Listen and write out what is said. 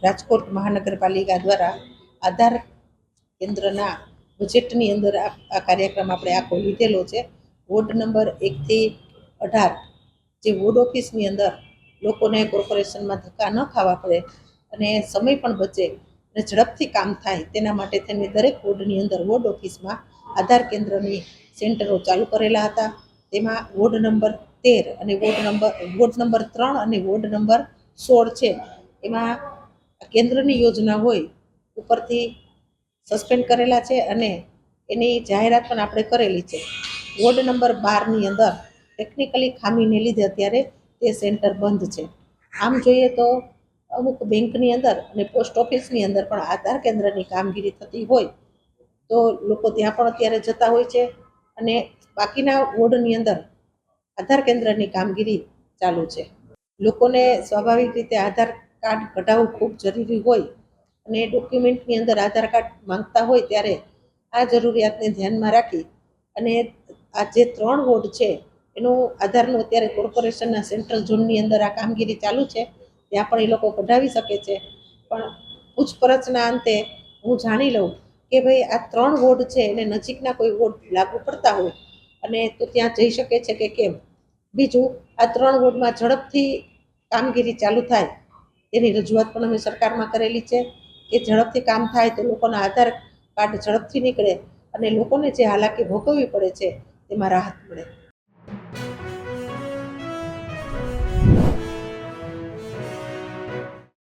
રાજકોટ મહાનગરપાલિકા દ્વારા આધાર કેન્દ્રના બજેટની અંદર આ કાર્યક્રમ આપણે આખો લીધેલો છે. વોર્ડ નંબર 1 થી 18 જે વોર્ડ ઓફિસની અંદર લોકોને કોર્પોરેશનમાં ધક્કા ન ખાવા પડે અને સમય પણ બચે અને ઝડપથી કામ થાય તેના માટે થઈને દરેક વોર્ડની અંદર વોર્ડ ઓફિસમાં આધાર કેન્દ્રની સેન્ટરો ચાલુ કરેલા હતા. તેમાં વોર્ડ નંબર 13 અને વોર્ડ નંબર 3 અને વોર્ડ નંબર 16 છે. એમાં કેન્દ્રની યોજના હોય ઉપરથી સસ્પેન્ડ કરેલા છે અને એની જાહેરાત પણ આપણે કરેલી છે. વોર્ડ નંબર 12ની અંદર ટેકનિકલી ખામીને લીધે અત્યારે તે સેન્ટર બંધ છે. આમ જોઈએ તો અમુક બેંકની અંદર અને પોસ્ટ ઓફિસની અંદર પણ આધાર કેન્દ્રની કામગીરી થતી હોય તો લોકો ત્યાં પણ અત્યારે જતા હોય છે અને બાકીના વોર્ડની અંદર આધાર કેન્દ્રની કામગીરી ચાલુ છે. લોકોને સ્વાભાવિક રીતે આધાર કાર્ડ કઢાવવું ખૂબ જરૂરી હોય અને ડોક્યુમેન્ટની અંદર આધાર કાર્ડ માંગતા હોય ત્યારે આ જરૂરિયાતને ધ્યાનમાં રાખી અને આ જે 3 વોર્ડ છે એનું આધારનું અત્યારે કોર્પોરેશનના સેન્ટ્રલ ઝોનની અંદર આ કામગીરી ચાલુ છે. ત્યાં પણ એ લોકો કઢાવી શકે છે. પણ પૂછપરછના અંતે હું જાણી લઉં કે ભાઈ આ 3 વોર્ડ છે એને નજીકના કોઈ વોર્ડ લાગુ પડતા હોય અને તો ત્યાં જઈ શકે છે કે કેમ. બીજું, આ 3 વોર્ડમાં ઝડપથી કામગીરી ચાલુ થાય એની રજૂઆત પણ અમે સરકારમાં કરેલી છે કે ઝડપથી કામ થાય તો લોકોના આધાર કાર્ડ ઝડપથી નીકળે અને લોકોને જે હાલાકી ભોગવવી પડે છે તેમાં રાહત મળે.